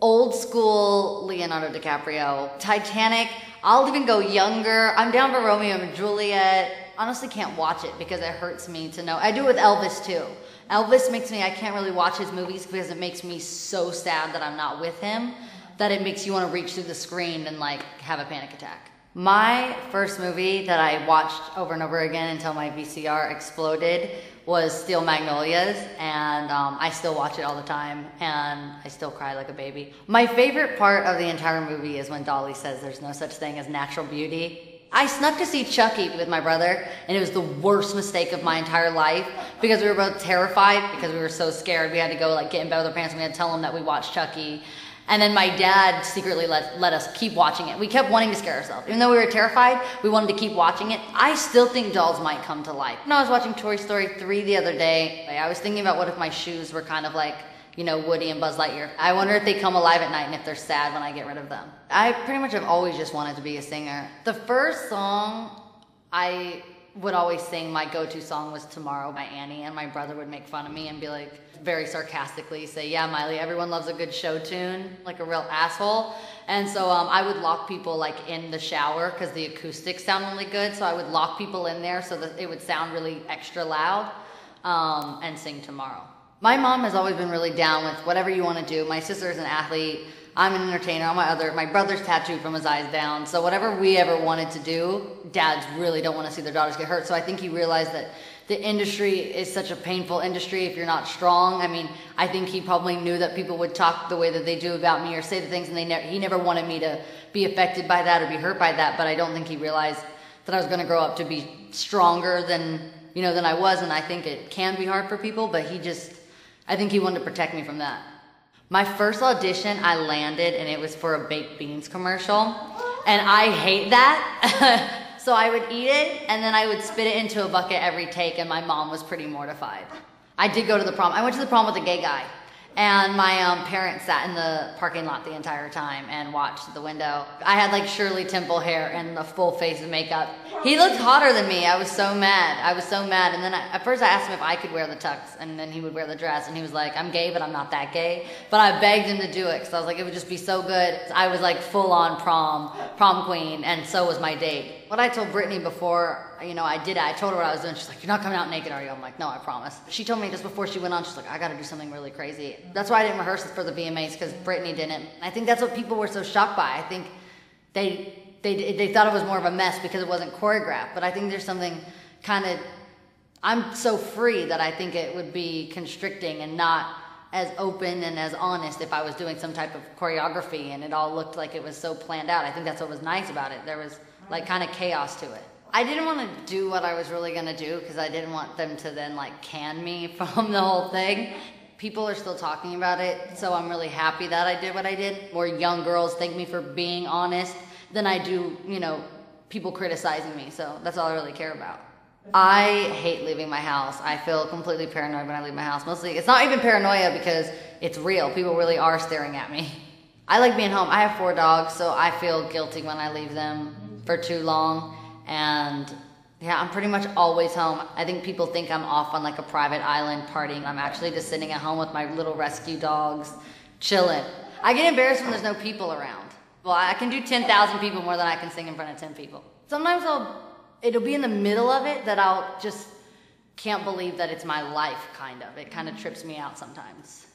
Old school Leonardo DiCaprio. Titanic, I'll even go younger. I'm down for Romeo and Juliet. Honestly can't watch it because it hurts me to know. I do it with Elvis too. Elvis makes me, I can't really watch his movies because it makes me so sad that I'm not with him, that it makes you want to reach through the screen and like have a panic attack. My first movie that I watched over and over again until my VCR exploded was Steel Magnolias, and I still watch it all the time, and I still cry like a baby. My favorite part of the entire movie is when Dolly says there's no such thing as natural beauty. I snuck to see Chucky with my brother, and it was the worst mistake of my entire life because we were both terrified because we were so scared. We had to go like get in bed with our parents, and we had to tell them that we watched Chucky. And then my dad secretly let us keep watching it. We kept wanting to scare ourselves. Even though we were terrified, we wanted to keep watching it. I still think dolls might come to life. When I was watching Toy Story 3 the other day, I was thinking about what if my shoes were kind of like, you know, Woody and Buzz Lightyear. I wonder if they come alive at night and if they're sad when I get rid of them. I pretty much have always just wanted to be a singer. The first song I would always sing, my go-to song was Tomorrow by Annie, and my brother would make fun of me and be like, very sarcastically say, yeah, Miley, everyone loves a good show tune, like a real asshole. And so I would lock people like in the shower because the acoustics sound really good. So I would lock people in there so that it would sound really extra loud and sing Tomorrow. My mom has always been really down with whatever you want to do. My sister's an athlete. I'm an entertainer. My brother's tattooed from his eyes down. So whatever we ever wanted to do, dads really don't want to see their daughters get hurt. So I think he realized that the industry is such a painful industry if you're not strong. I mean, I think he probably knew that people would talk the way that they do about me or say the things, and he never wanted me to be affected by that or be hurt by that. But I don't think he realized that I was going to grow up to be stronger than I was. And I think it can be hard for people, but I think he wanted to protect me from that. My first audition, I landed, and it was for a baked beans commercial, and I hate that. So I would eat it, and then I would spit it into a bucket every take, and my mom was pretty mortified. I did go to the prom. I went to the prom with a gay guy, and my parents sat in the parking lot the entire time and watched the window. I had like Shirley Temple hair and a full face of makeup. He looked hotter than me. I was so mad. And then at first I asked him if I could wear the tux, and then he would wear the dress, and he was like, I'm gay, but I'm not that gay. But I begged him to do it because I was like, it would just be so good. I was like full on prom queen, and so was my date. What I told Brittany before, I did it. I told her what I was doing. She's like, you're not coming out naked, are you? I'm like, no, I promise. She told me just before she went on, she's like, I got to do something really crazy. That's why I didn't rehearse it for the VMAs, because Brittany didn't. I think that's what people were so shocked by. I think they thought it was more of a mess because it wasn't choreographed. But I think there's something I'm so free that I think it would be constricting and not as open and as honest if I was doing some type of choreography and it all looked like it was so planned out. I think that's what was nice about it. There was like kind of chaos to it. I didn't want to do what I was really going to do because I didn't want them to then like can me from the whole thing. People are still talking about it, so I'm really happy that I did what I did. More young girls thank me for being honest than I do, people criticizing me. So that's all I really care about. I hate leaving my house. I feel completely paranoid when I leave my house. Mostly, it's not even paranoia because it's real. People really are staring at me. I like being home. I have 4 dogs, so I feel guilty when I leave them for too long. And yeah, I'm pretty much always home. I think people think I'm off on like a private island partying. I'm actually just sitting at home with my little rescue dogs, chilling. I get embarrassed when there's no people around. Well, I can do 10,000 people more than I can sing in front of 10 people. Sometimes it'll be in the middle of it that I'll just can't believe that it's my life, kind of. It kind of trips me out sometimes.